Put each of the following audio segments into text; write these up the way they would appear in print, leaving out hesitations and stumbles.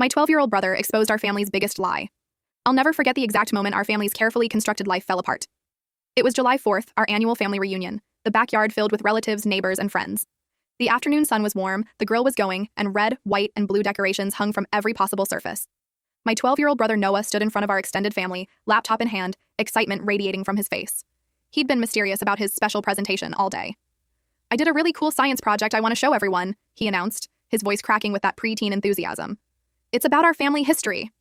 My 12-year-old brother exposed our family's biggest lie. I'll never forget the exact moment our family's carefully constructed life fell apart. It was July 4th, our annual family reunion, the backyard filled with relatives, neighbors, and friends. The afternoon sun was warm, the grill was going, and red, white, and blue decorations hung from every possible surface. My 12-year-old brother Noah stood in front of our extended family, laptop in hand, excitement radiating from his face. He'd been mysterious about his special presentation all day. "I did a really cool science project I want to show everyone," he announced, his voice cracking with that preteen enthusiasm. "It's about our family history."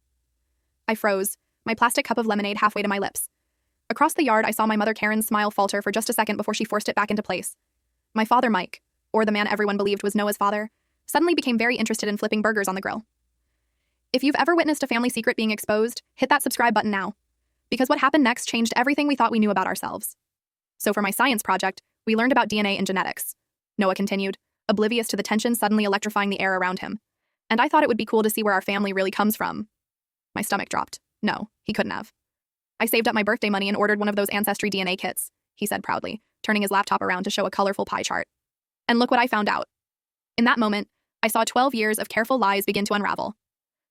I froze, my plastic cup of lemonade halfway to my lips. Across the yard, I saw my mother Karen's smile falter for just a second before she forced it back into place. My father Mike, or the man everyone believed was Noah's father, suddenly became very interested in flipping burgers on the grill. If you've ever witnessed a family secret being exposed, hit that subscribe button now. Because what happened next changed everything we thought we knew about ourselves. So for my science project, we learned about DNA and genetics. Noah continued, oblivious to the tension suddenly electrifying the air around him. And I thought it would be cool to see where our family really comes from. My stomach dropped. No, he couldn't have. "I saved up my birthday money and ordered one of those Ancestry DNA kits," he said proudly, turning his laptop around to show a colorful pie chart. And look what I found out. In that moment, I saw 12 years of careful lies begin to unravel.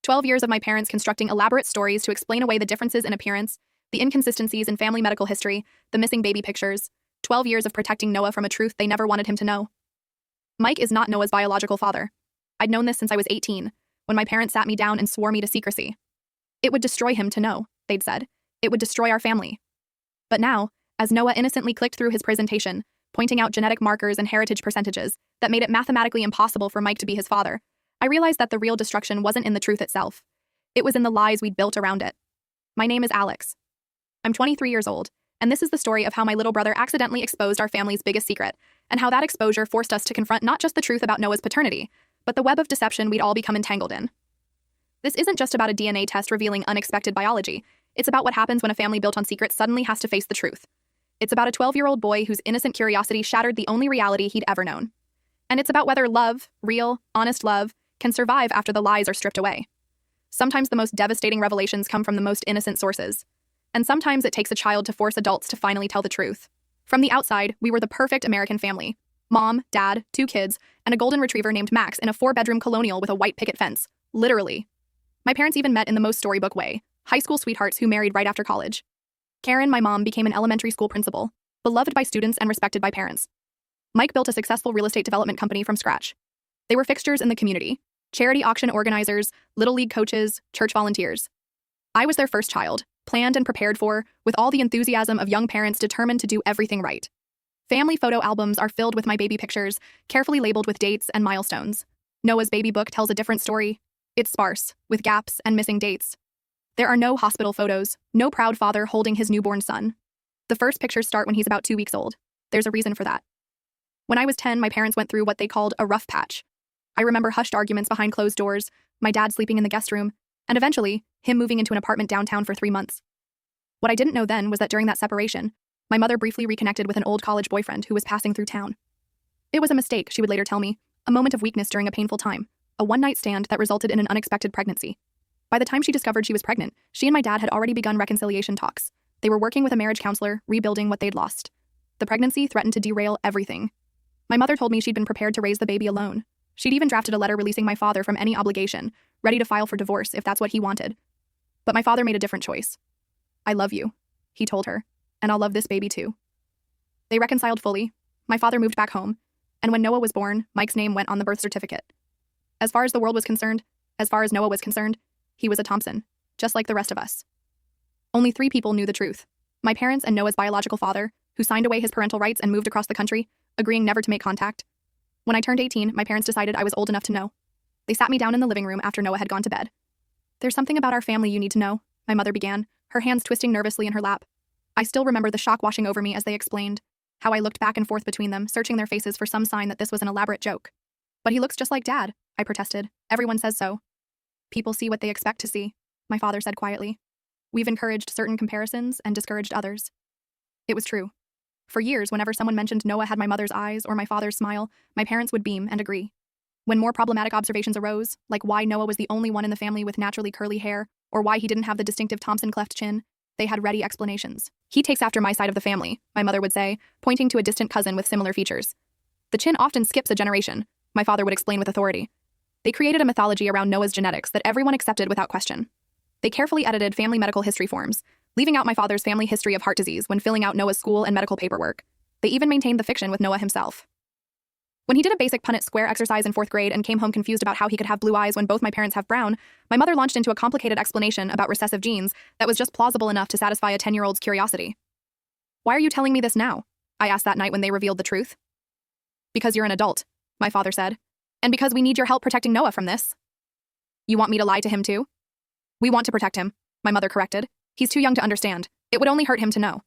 12 years of my parents constructing elaborate stories to explain away the differences in appearance, the inconsistencies in family medical history, the missing baby pictures. 12 years of protecting Noah from a truth they never wanted him to know. Mike is not Noah's biological father. I'd known this since I was 18, when my parents sat me down and swore me to secrecy. It would destroy him to know, they'd said. It would destroy our family. But now, as Noah innocently clicked through his presentation, pointing out genetic markers and heritage percentages that made it mathematically impossible for Mike to be his father, I realized that the real destruction wasn't in the truth itself. It was in the lies we'd built around it. My name is Alex. I'm 23 years old, and this is the story of how my little brother accidentally exposed our family's biggest secret, and how that exposure forced us to confront not just the truth about Noah's paternity, but the web of deception we'd all become entangled in. This isn't just about a DNA test revealing unexpected biology. It's about what happens when a family built on secrets suddenly has to face the truth. It's about a 12-year-old boy whose innocent curiosity shattered the only reality he'd ever known. And it's about whether love, real, honest love, can survive after the lies are stripped away. Sometimes the most devastating revelations come from the most innocent sources. And sometimes it takes a child to force adults to finally tell the truth. From the outside, we were the perfect American family. Mom, dad, 2 kids, and a golden retriever named Max in a 4-bedroom colonial with a white picket fence. Literally. My parents even met in the most storybook way. High school sweethearts who married right after college. Karen, my mom, became an elementary school principal, beloved by students and respected by parents. Mike built a successful real estate development company from scratch. They were fixtures in the community, charity auction organizers, little league coaches, church volunteers. I was their first child, planned and prepared for, with all the enthusiasm of young parents determined to do everything right. Family photo albums are filled with my baby pictures, carefully labeled with dates and milestones. Noah's baby book tells a different story. It's sparse, with gaps and missing dates. There are no hospital photos, no proud father holding his newborn son. The first pictures start when he's about 2 weeks old. There's a reason for that. When I was 10, my parents went through what they called a rough patch. I remember hushed arguments behind closed doors, my dad sleeping in the guest room, and eventually, him moving into an apartment downtown for 3 months. What I didn't know then was that during that separation, my mother briefly reconnected with an old college boyfriend who was passing through town. It was a mistake, she would later tell me, a moment of weakness during a painful time, a one-night stand that resulted in an unexpected pregnancy. By the time she discovered she was pregnant, she and my dad had already begun reconciliation talks. They were working with a marriage counselor, rebuilding what they'd lost. The pregnancy threatened to derail everything. My mother told me she'd been prepared to raise the baby alone. She'd even drafted a letter releasing my father from any obligation, ready to file for divorce if that's what he wanted. But my father made a different choice. "I love you," he told her, "and I'll love this baby too." They reconciled fully. My father moved back home, and when Noah was born, Mike's name went on the birth certificate. As far as the world was concerned, as far as Noah was concerned, he was a Thompson, just like the rest of us. Only 3 people knew the truth. My parents and Noah's biological father, who signed away his parental rights and moved across the country, agreeing never to make contact. When I turned 18, my parents decided I was old enough to know. They sat me down in the living room after Noah had gone to bed. "There's something about our family you need to know," my mother began, her hands twisting nervously in her lap. I still remember the shock washing over me as they explained, how I looked back and forth between them, searching their faces for some sign that this was an elaborate joke. "But he looks just like Dad," I protested. "Everyone says so." "People see what they expect to see," my father said quietly. "We've encouraged certain comparisons and discouraged others." It was true. For years, whenever someone mentioned Noah had my mother's eyes or my father's smile, my parents would beam and agree. When more problematic observations arose, like why Noah was the only one in the family with naturally curly hair, or why he didn't have the distinctive Thompson cleft chin, they had ready explanations. "He takes after my side of the family," my mother would say, pointing to a distant cousin with similar features. "The chin often skips a generation," my father would explain with authority. They created a mythology around Noah's genetics that everyone accepted without question. They carefully edited family medical history forms, leaving out my father's family history of heart disease when filling out Noah's school and medical paperwork. They even maintained the fiction with Noah himself. When he did a basic Punnett square exercise in 4th grade and came home confused about how he could have blue eyes when both my parents have brown, my mother launched into a complicated explanation about recessive genes that was just plausible enough to satisfy a 10-year-old's curiosity. "Why are you telling me this now?" I asked that night when they revealed the truth. "Because you're an adult," my father said. "And because we need your help protecting Noah from this." "You want me to lie to him too?" "We want to protect him," my mother corrected. "He's too young to understand. It would only hurt him to know."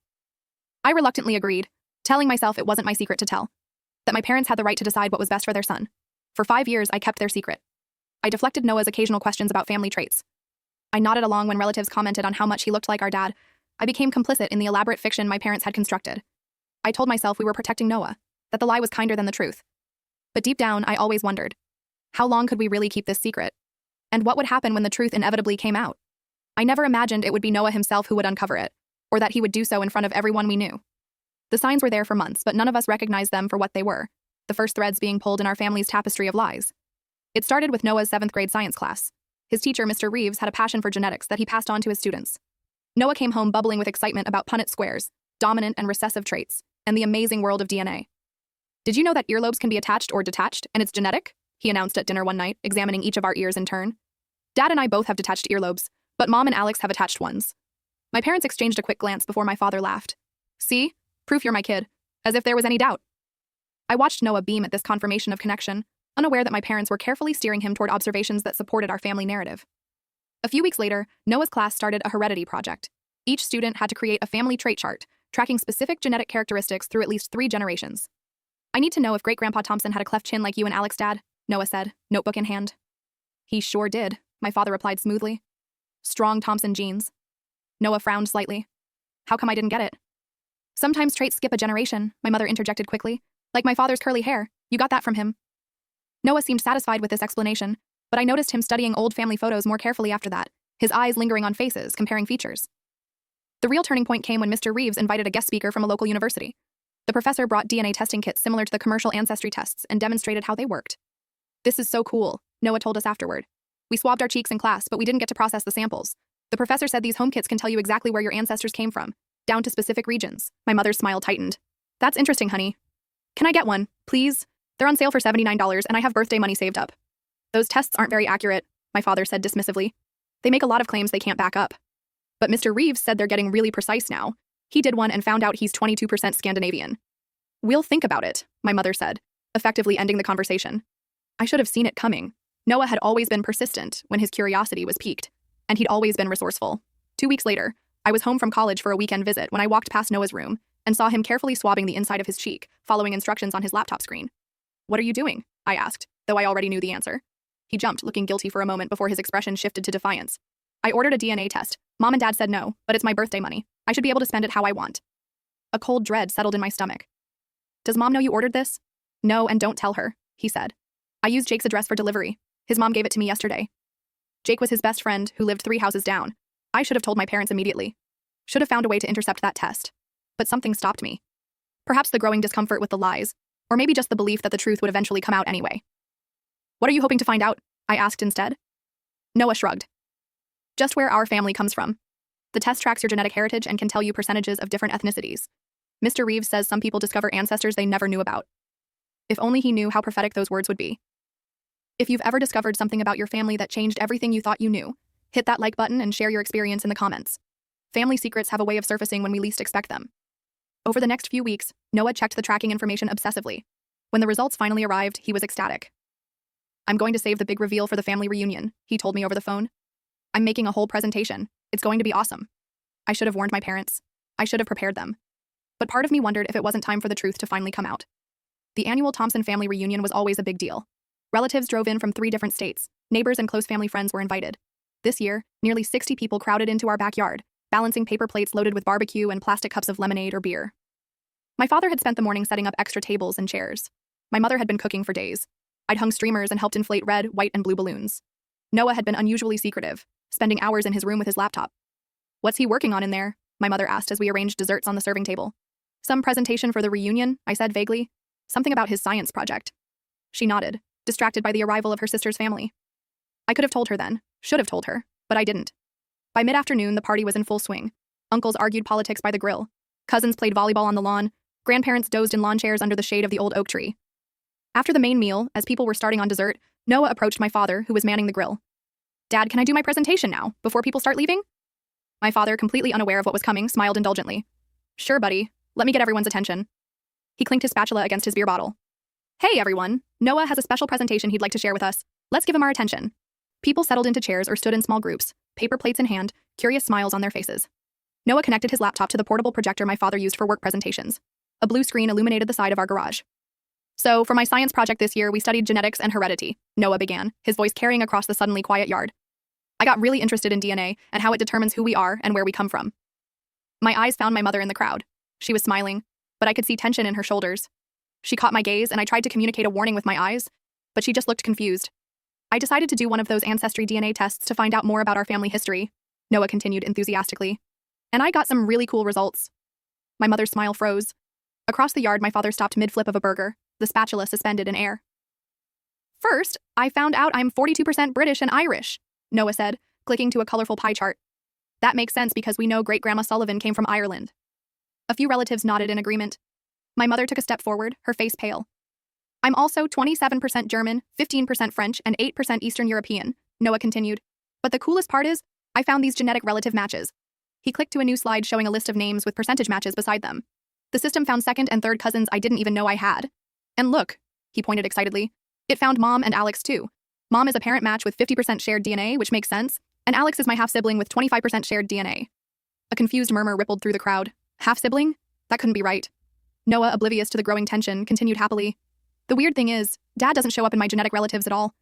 I reluctantly agreed, telling myself it wasn't my secret to tell, that my parents had the right to decide what was best for their son. For 5 years, I kept their secret. I deflected Noah's occasional questions about family traits. I nodded along when relatives commented on how much he looked like our dad. I became complicit in the elaborate fiction my parents had constructed. I told myself we were protecting Noah, that the lie was kinder than the truth. But deep down, I always wondered, how long could we really keep this secret? And what would happen when the truth inevitably came out? I never imagined it would be Noah himself who would uncover it, or that he would do so in front of everyone we knew. The signs were there for months, but none of us recognized them for what they were, the first threads being pulled in our family's tapestry of lies. It started with Noah's 7th grade science class. His teacher, Mr. Reeves, had a passion for genetics that he passed on to his students. Noah came home bubbling with excitement about Punnett squares, dominant and recessive traits, and the amazing world of DNA. "Did you know that earlobes can be attached or detached, and it's genetic?" he announced at dinner one night, examining each of our ears in turn. "Dad and I both have detached earlobes, but Mom and Alex have attached ones." My parents exchanged a quick glance before my father laughed. "See? Proof you're my kid. As if there was any doubt." I watched Noah beam at this confirmation of connection, unaware that my parents were carefully steering him toward observations that supported our family narrative. A few weeks later, Noah's class started a heredity project. Each student had to create a family trait chart, tracking specific genetic characteristics through at least 3 generations. "I need to know if Great-Grandpa Thompson had a cleft chin like you and Alex, Dad," Noah said, notebook in hand. "He sure did," my father replied smoothly. "Strong Thompson genes." Noah frowned slightly. "How come I didn't get it?" "Sometimes traits skip a generation," my mother interjected quickly. "Like my father's curly hair. You got that from him." Noah seemed satisfied with this explanation, but I noticed him studying old family photos more carefully after that, his eyes lingering on faces, comparing features. The real turning point came when Mr. Reeves invited a guest speaker from a local university. The professor brought DNA testing kits similar to the commercial ancestry tests and demonstrated how they worked. "This is so cool," Noah told us afterward. "We swabbed our cheeks in class, but we didn't get to process the samples. The professor said these home kits can tell you exactly where your ancestors came from, down to specific regions." My mother's smile tightened. "That's interesting, honey. Can I get one, please? They're on sale for $79 and I have birthday money saved up." "Those tests aren't very accurate," my father said dismissively. "They make a lot of claims they can't back up." "But Mr. Reeves said they're getting really precise now. He did one and found out he's 22% Scandinavian." "We'll think about it," my mother said, effectively ending the conversation. I should have seen it coming. Noah had always been persistent when his curiosity was piqued, and he'd always been resourceful. 2 weeks later, I was home from college for a weekend visit when I walked past Noah's room and saw him carefully swabbing the inside of his cheek, following instructions on his laptop screen. "What are you doing?" I asked, though I already knew the answer. He jumped, looking guilty for a moment before his expression shifted to defiance. "I ordered a DNA test. Mom and Dad said no, but it's my birthday money. I should be able to spend it how I want." A cold dread settled in my stomach. "Does Mom know you ordered this?" "No, and don't tell her," he said. "I used Jake's address for delivery. His mom gave it to me yesterday." Jake was his best friend, who lived 3 houses down. I should have told my parents immediately. Should have found a way to intercept that test. But something stopped me. Perhaps the growing discomfort with the lies, or maybe just the belief that the truth would eventually come out anyway. "What are you hoping to find out?" I asked instead. Noah shrugged. "Just where our family comes from. The test tracks your genetic heritage and can tell you percentages of different ethnicities. Mr. Reeves says some people discover ancestors they never knew about. If only he knew how prophetic those words would be. If you've ever discovered something about your family that changed everything you thought you knew, hit that like button and share your experience in the comments. Family secrets have a way of surfacing when we least expect them." Over the next few weeks, Noah checked the tracking information obsessively. When the results finally arrived, he was ecstatic. "I'm going to save the big reveal for the family reunion," he told me over the phone. "I'm making a whole presentation. It's going to be awesome." I should have warned my parents. I should have prepared them. But part of me wondered if it wasn't time for the truth to finally come out. The annual Thompson family reunion was always a big deal. Relatives drove in from 3 different states. Neighbors and close family friends were invited. This year, nearly 60 people crowded into our backyard, balancing paper plates loaded with barbecue and plastic cups of lemonade or beer. My father had spent the morning setting up extra tables and chairs. My mother had been cooking for days. I'd hung streamers and helped inflate red, white, and blue balloons. Noah had been unusually secretive, spending hours in his room with his laptop. "What's he working on in there?" my mother asked as we arranged desserts on the serving table. "Some presentation for the reunion," I said vaguely. "Something about his science project." She nodded. distracted by the arrival of her sister's family. I could have told her then, should have told her, but I didn't. By mid-afternoon, the party was in full swing. Uncles argued politics by the grill. Cousins played volleyball on the lawn. Grandparents dozed in lawn chairs under the shade of the old oak tree. After the main meal, as people were starting on dessert, Noah approached my father, who was manning the grill. "Dad, can I do my presentation now, before people start leaving?" My father, completely unaware of what was coming, smiled indulgently. "Sure, buddy. Let me get everyone's attention." He clinked his spatula against his beer bottle. "Hey, everyone. Noah has a special presentation he'd like to share with us. Let's give him our attention." People settled into chairs or stood in small groups, paper plates in hand, curious smiles on their faces. Noah connected his laptop to the portable projector my father used for work presentations. A blue screen illuminated the side of our garage. "So, for my science project this year, we studied genetics and heredity," Noah began, his voice carrying across the suddenly quiet yard. "I got really interested in DNA and how it determines who we are and where we come from." My eyes found my mother in the crowd. She was smiling, but I could see tension in her shoulders. She caught my gaze, and I tried to communicate a warning with my eyes, but she just looked confused. "I decided to do one of those ancestry DNA tests to find out more about our family history," Noah continued enthusiastically. "And I got some really cool results." My mother's smile froze. Across the yard, my father stopped mid-flip of a burger, the spatula suspended in air. "First, I found out I'm 42% British and Irish," Noah said, clicking to a colorful pie chart. "That makes sense because we know Great-Grandma Sullivan came from Ireland." A few relatives nodded in agreement. My mother took a step forward, her face pale. "I'm also 27% German, 15% French, and 8% Eastern European," Noah continued. "But the coolest part is, I found these genetic relative matches." He clicked to a new slide showing a list of names with percentage matches beside them. The system found second and third cousins I didn't even know I had. "And look," he pointed excitedly, "it found Mom and Alex too. Mom is a parent match with 50% shared DNA, which makes sense, and Alex is my half-sibling with 25% shared DNA." A confused murmur rippled through the crowd. Half-sibling? That couldn't be right. Noah, oblivious to the growing tension, continued happily. "The weird thing is, Dad doesn't show up in my genetic relatives at all.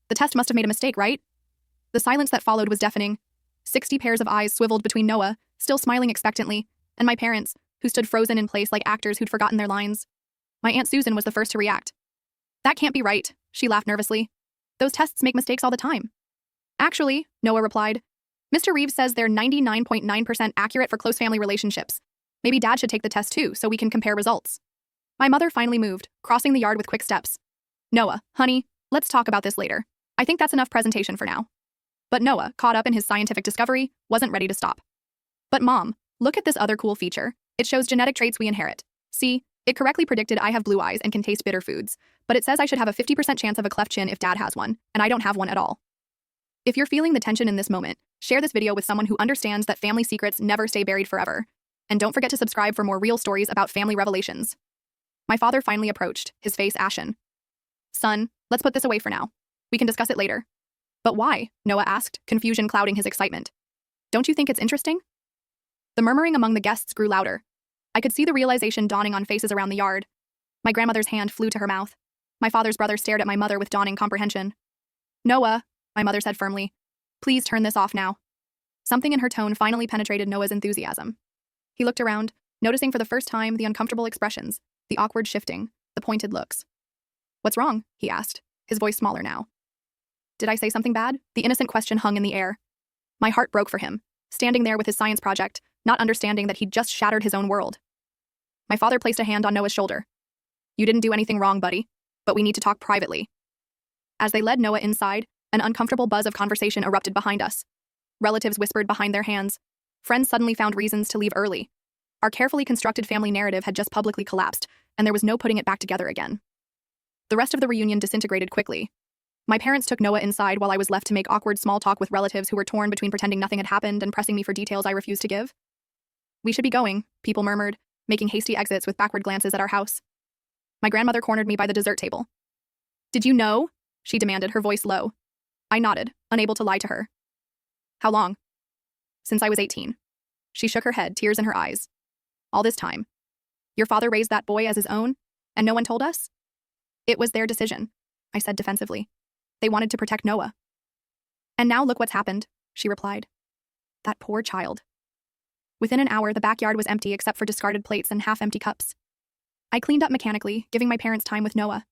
The test must have made a mistake, right?" The silence that followed was deafening. 60 pairs of eyes swiveled between Noah, still smiling expectantly, and my parents, who stood frozen in place like actors who'd forgotten their lines. My Aunt Susan was the first to react. "That can't be right," she laughed nervously. "Those tests make mistakes all the time." "Actually," Noah replied, "Mr. Reeves says they're 99.9% accurate for close family relationships. Maybe Dad should take the test too, so we can compare results." My mother finally moved, crossing the yard with quick steps. "Noah, honey, let's talk about this later. I think that's enough presentation for now." But Noah, caught up in his scientific discovery, wasn't ready to stop. "But Mom, look at this other cool feature. It shows genetic traits we inherit. See, it correctly predicted I have blue eyes and can taste bitter foods, but it says I should have a 50% chance of a cleft chin if Dad has one, and I don't have one at all." If you're feeling the tension in this moment, share this video with someone who understands that family secrets never stay buried forever. And don't forget to subscribe for more real stories about family revelations. My father finally approached, his face ashen. "Son, let's put this away for now. We can discuss it later." "But why?" Noah asked, confusion clouding his excitement. "Don't you think it's interesting?" The murmuring among the guests grew louder. I could see the realization dawning on faces around the yard. My grandmother's hand flew to her mouth. My father's brother stared at my mother with dawning comprehension. "Noah," my mother said firmly, "please turn this off now." Something in her tone finally penetrated Noah's enthusiasm. He looked around, noticing for the first time the uncomfortable expressions, the awkward shifting, the pointed looks. "What's wrong?" he asked, his voice smaller now. Did I say something bad? The innocent question hung in the air. My heart broke for him, standing there with his science project, not understanding that he'd just shattered his own world. My father placed a hand on Noah's shoulder. "You didn't do anything wrong, buddy, but we need to talk privately." As they led Noah inside, an uncomfortable buzz of conversation erupted behind us. Relatives whispered behind their hands. Friends suddenly found reasons to leave early. Our carefully constructed family narrative had just publicly collapsed, and there was no putting it back together again. The rest of the reunion disintegrated quickly. My parents took Noah inside while I was left to make awkward small talk with relatives who were torn between pretending nothing had happened and pressing me for details I refused to give. "We should be going," people murmured, making hasty exits with backward glances at our house. My grandmother cornered me by the dessert table. "Did you know?" she demanded, her voice low. I nodded, unable to lie to her. "How long?" "Since I was 18. She shook her head, tears in her eyes. "All this time. Your father raised that boy as his own, and no one told us?" "It was their decision," I said defensively. "They wanted to protect Noah." "And now look what's happened," she replied. "That poor child." Within an hour, the backyard was empty except for discarded plates and half-empty cups. I cleaned up mechanically, giving my parents time with Noah.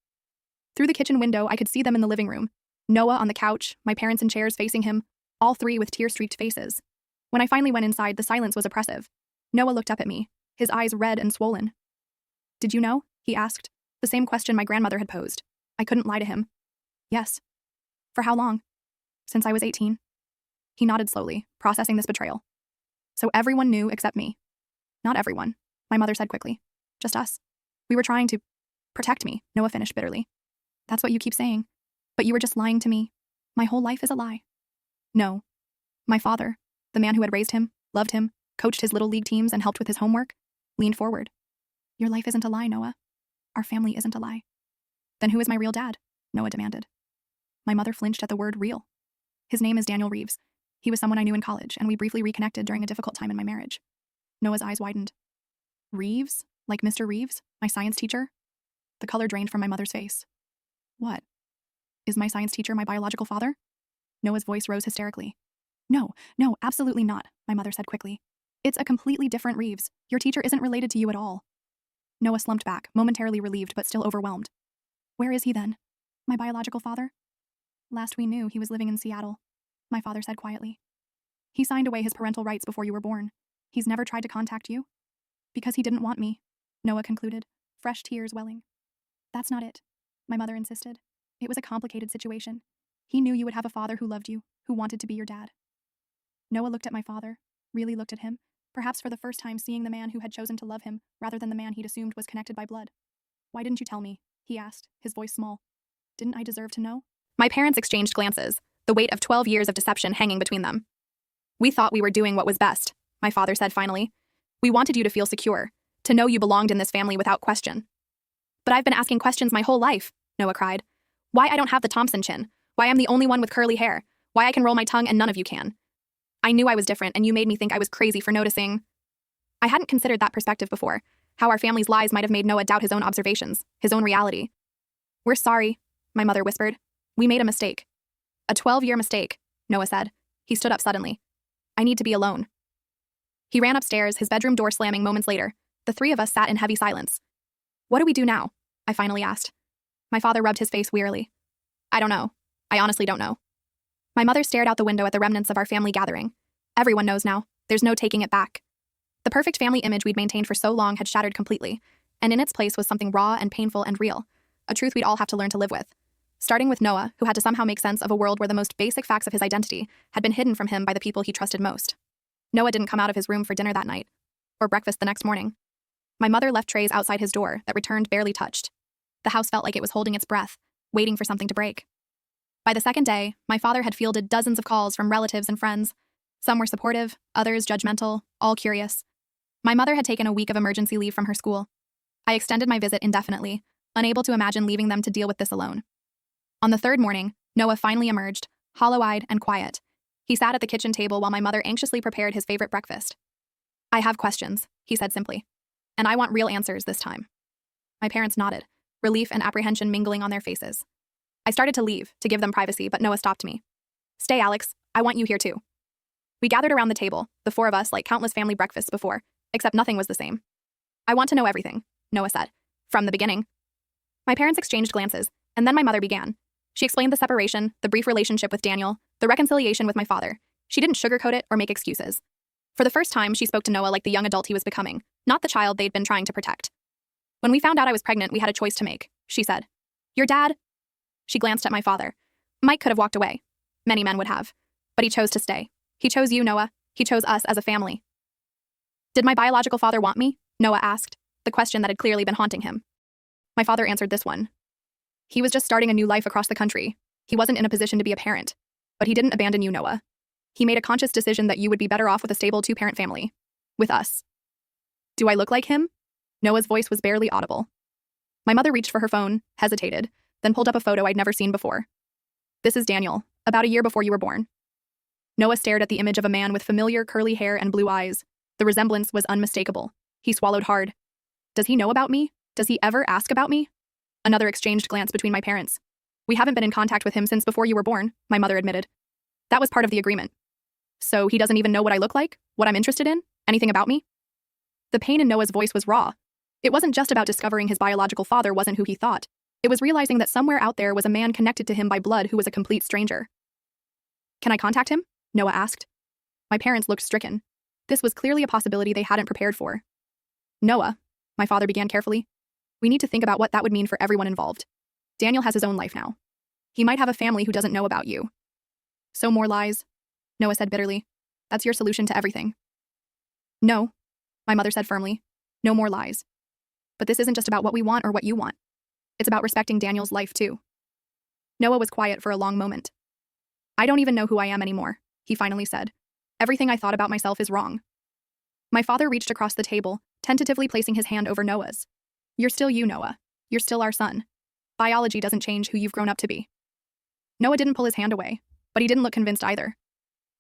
Through the kitchen window, I could see them in the living room. Noah on the couch, my parents in chairs facing him, all three with tear-streaked faces. When I finally went inside, the silence was oppressive. Noah looked up at me, his eyes red and swollen. "Did you know?" he asked, the same question my grandmother had posed. I couldn't lie to him. Yes. For how long? Since I was 18. He nodded slowly, processing this betrayal. So everyone knew except me. Not everyone, my mother said quickly. Just us. We were trying to protect me, Noah finished bitterly. That's what you keep saying. But you were just lying to me. My whole life is a lie. No. My father, the man who had raised him, loved him, coached his little league teams, and helped with his homework, leaned forward. Your life isn't a lie, Noah. Our family isn't a lie. Then who is my real dad? Noah demanded. My mother flinched at the word real. His name is Daniel Reeves. He was someone I knew in college, and we briefly reconnected during a difficult time in my marriage. Noah's eyes widened. Reeves? Like Mr. Reeves, my science teacher? The color drained from my mother's face. What? Is my science teacher my biological father? Noah's voice rose hysterically. No, absolutely not, my mother said quickly. It's a completely different Reeves. Your teacher isn't related to you at all. Noah slumped back, momentarily relieved but still overwhelmed. Where is he then? My biological father? Last we knew, he was living in Seattle, my father said quietly. He signed away his parental rights before you were born. He's never tried to contact you? Because he didn't want me, Noah concluded, fresh tears welling. That's not it, my mother insisted. It was a complicated situation. He knew you would have a father who loved you, who wanted to be your dad. Noah looked at my father, really looked at him, perhaps for the first time seeing the man who had chosen to love him rather than the man he'd assumed was connected by blood. Why didn't you tell me? He asked, his voice small. Didn't I deserve to know? My parents exchanged glances, the weight of 12 years of deception hanging between them. We thought we were doing what was best, my father said finally. We wanted you to feel secure, to know you belonged in this family without question. But I've been asking questions my whole life, Noah cried. Why I don't have the Thompson chin, why I'm the only one with curly hair, why I can roll my tongue and none of you can. I knew I was different and you made me think I was crazy for noticing. I hadn't considered that perspective before, how our family's lies might have made Noah doubt his own observations, his own reality. We're sorry, my mother whispered. We made a mistake. A 12-year mistake, Noah said. He stood up suddenly. I need to be alone. He ran upstairs, his bedroom door slamming moments later. The three of us sat in heavy silence. What do we do now? I finally asked. My father rubbed his face wearily. I don't know. I honestly don't know. My mother stared out the window at the remnants of our family gathering. Everyone knows now. There's no taking it back. The perfect family image we'd maintained for so long had shattered completely, and in its place was something raw and painful and real, a truth we'd all have to learn to live with. Starting with Noah, who had to somehow make sense of a world where the most basic facts of his identity had been hidden from him by the people he trusted most. Noah didn't come out of his room for dinner that night, or breakfast the next morning. My mother left trays outside his door that returned barely touched. The house felt like it was holding its breath, waiting for something to break. By the second day, my father had fielded dozens of calls from relatives and friends. Some were supportive, others judgmental, all curious. My mother had taken a week of emergency leave from her school. I extended my visit indefinitely, unable to imagine leaving them to deal with this alone. On the third morning, Noah finally emerged, hollow-eyed and quiet. He sat at the kitchen table while my mother anxiously prepared his favorite breakfast. I have questions, he said simply. And I want real answers this time. My parents nodded, relief and apprehension mingling on their faces. I started to leave, to give them privacy, but Noah stopped me. Stay, Alex. I want you here too. We gathered around the table, the four of us like countless family breakfasts before, except nothing was the same. I want to know everything, Noah said. From the beginning. My parents exchanged glances, and then my mother began. She explained the separation, the brief relationship with Daniel, the reconciliation with my father. She didn't sugarcoat it or make excuses. For the first time, she spoke to Noah like the young adult he was becoming, not the child they'd been trying to protect. When we found out I was pregnant, we had a choice to make, she said. Your dad? She glanced at my father. Mike could have walked away. Many men would have. But he chose to stay. He chose you, Noah. He chose us as a family. Did my biological father want me? Noah asked, the question that had clearly been haunting him. My father answered this one. He was just starting a new life across the country. He wasn't in a position to be a parent. But he didn't abandon you, Noah. He made a conscious decision that you would be better off with a stable two-parent family. With us. Do I look like him? Noah's voice was barely audible. My mother reached for her phone, hesitated, then pulled up a photo I'd never seen before. This is Daniel, about a year before you were born. Noah stared at the image of a man with familiar curly hair and blue eyes. The resemblance was unmistakable. He swallowed hard. Does he know about me? Does he ever ask about me? Another exchanged glance between my parents. We haven't been in contact with him since before you were born, my mother admitted. That was part of the agreement. So he doesn't even know what I look like? What I'm interested in? Anything about me? The pain in Noah's voice was raw. It wasn't just about discovering his biological father wasn't who he thought. It was realizing that somewhere out there was a man connected to him by blood who was a complete stranger. Can I contact him? Noah asked. My parents looked stricken. This was clearly a possibility they hadn't prepared for. Noah, my father began carefully, we need to think about what that would mean for everyone involved. Daniel has his own life now. He might have a family who doesn't know about you. So more lies, Noah said bitterly. That's your solution to everything. No, my mother said firmly. No more lies. But this isn't just about what we want or what you want. It's about respecting Daniel's life too. Noah was quiet for a long moment. I don't even know who I am anymore, he finally said. Everything I thought about myself is wrong. My father reached across the table, tentatively placing his hand over Noah's. You're still you, Noah. You're still our son. Biology doesn't change who you've grown up to be. Noah didn't pull his hand away, but he didn't look convinced either.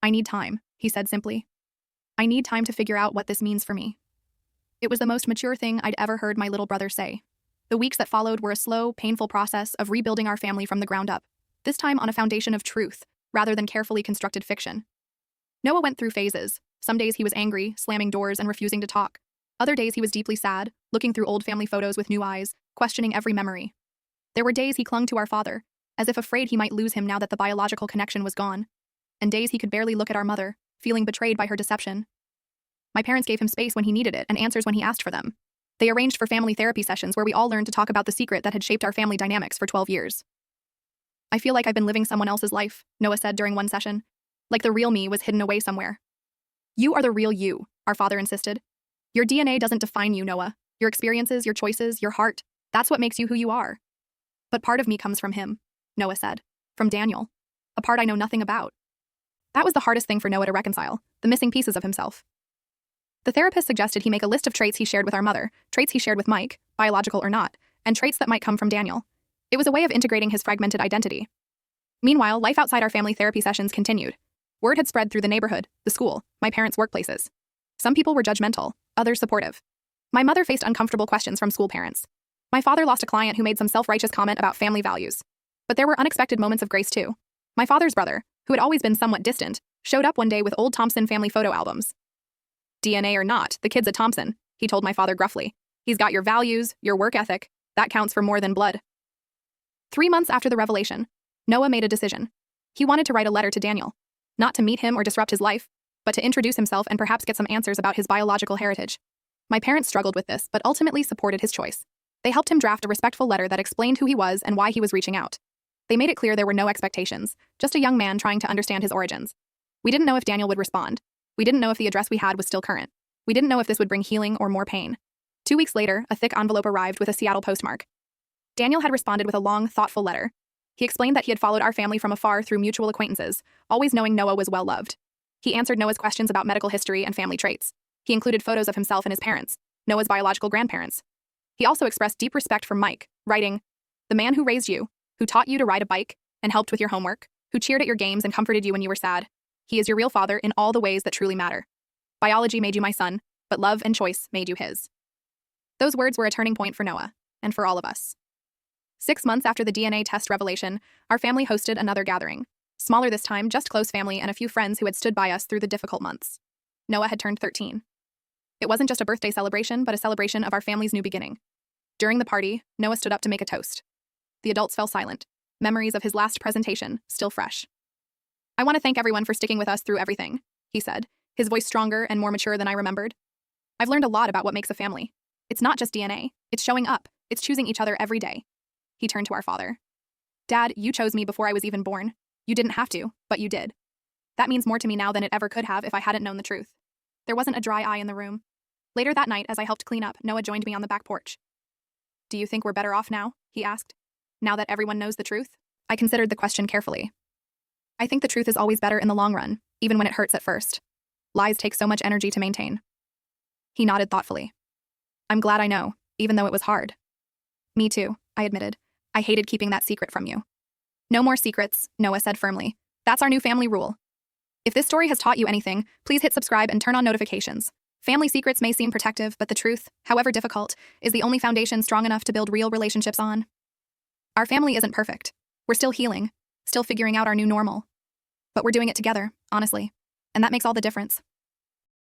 I need time, he said simply. I need time to figure out what this means for me. It was the most mature thing I'd ever heard my little brother say. The weeks that followed were a slow, painful process of rebuilding our family from the ground up, this time on a foundation of truth, rather than carefully constructed fiction. Noah went through phases. Some days he was angry, slamming doors and refusing to talk. Other days he was deeply sad, looking through old family photos with new eyes, questioning every memory. There were days he clung to our father, as if afraid he might lose him now that the biological connection was gone. And days he could barely look at our mother, feeling betrayed by her deception. My parents gave him space when he needed it and answers when he asked for them. They arranged for family therapy sessions where we all learned to talk about the secret that had shaped our family dynamics for 12 years. I feel like I've been living someone else's life, Noah said during one session. Like the real me was hidden away somewhere. You are the real you, our father insisted. Your DNA doesn't define you, Noah. Your experiences, your choices, your heart, that's what makes you who you are. But part of me comes from him, Noah said. From Daniel. A part I know nothing about. That was the hardest thing for Noah to reconcile, the missing pieces of himself. The therapist suggested he make a list of traits he shared with our mother, traits he shared with Mike, biological or not, and traits that might come from Daniel. It was a way of integrating his fragmented identity. Meanwhile, life outside our family therapy sessions continued. Word had spread through the neighborhood, the school, my parents' workplaces. Some people were judgmental, others supportive. My mother faced uncomfortable questions from school parents. My father lost a client who made some self-righteous comment about family values. But there were unexpected moments of grace too. My father's brother, who had always been somewhat distant, showed up one day with old Thompson family photo albums. DNA or not, the kid's a Thompson, he told my father gruffly. He's got your values, your work ethic. That counts for more than blood. 3 months after the revelation, Noah made a decision. He wanted to write a letter to Daniel. Not to meet him or disrupt his life, but to introduce himself and perhaps get some answers about his biological heritage. My parents struggled with this, but ultimately supported his choice. They helped him draft a respectful letter that explained who he was and why he was reaching out. They made it clear there were no expectations, just a young man trying to understand his origins. We didn't know if Daniel would respond. We didn't know if the address we had was still current. We didn't know if this would bring healing or more pain. 2 weeks later, a thick envelope arrived with a Seattle postmark. Daniel had responded with a long, thoughtful letter. He explained that he had followed our family from afar through mutual acquaintances, always knowing Noah was well-loved. He answered Noah's questions about medical history and family traits. He included photos of himself and his parents, Noah's biological grandparents. He also expressed deep respect for Mike, writing, "The man who raised you, who taught you to ride a bike and helped with your homework, who cheered at your games and comforted you when you were sad. He is your real father in all the ways that truly matter. Biology made you my son, but love and choice made you his." Those words were a turning point for Noah, and for all of us. 6 months after the DNA test revelation, our family hosted another gathering. Smaller this time, just close family and a few friends who had stood by us through the difficult months. Noah had turned 13. It wasn't just a birthday celebration, but a celebration of our family's new beginning. During the party, Noah stood up to make a toast. The adults fell silent, memories of his last presentation still fresh. "I want to thank everyone for sticking with us through everything," he said, his voice stronger and more mature than I remembered. "I've learned a lot about what makes a family. It's not just DNA, it's showing up, it's choosing each other every day." He turned to our father. "Dad, you chose me before I was even born. You didn't have to, but you did. That means more to me now than it ever could have if I hadn't known the truth." There wasn't a dry eye in the room. Later that night, as I helped clean up, Noah joined me on the back porch. "Do you think we're better off now?" he asked. "Now that everyone knows the truth?" I considered the question carefully. "I think the truth is always better in the long run, even when it hurts at first. Lies take so much energy to maintain." He nodded thoughtfully. "I'm glad I know, even though it was hard." "Me too," I admitted. "I hated keeping that secret from you." "No more secrets," Noah said firmly. "That's our new family rule. If this story has taught you anything, please hit subscribe and turn on notifications. Family secrets may seem protective, but the truth, however difficult, is the only foundation strong enough to build real relationships on. Our family isn't perfect. We're still healing, still figuring out our new normal. But we're doing it together, honestly. And that makes all the difference.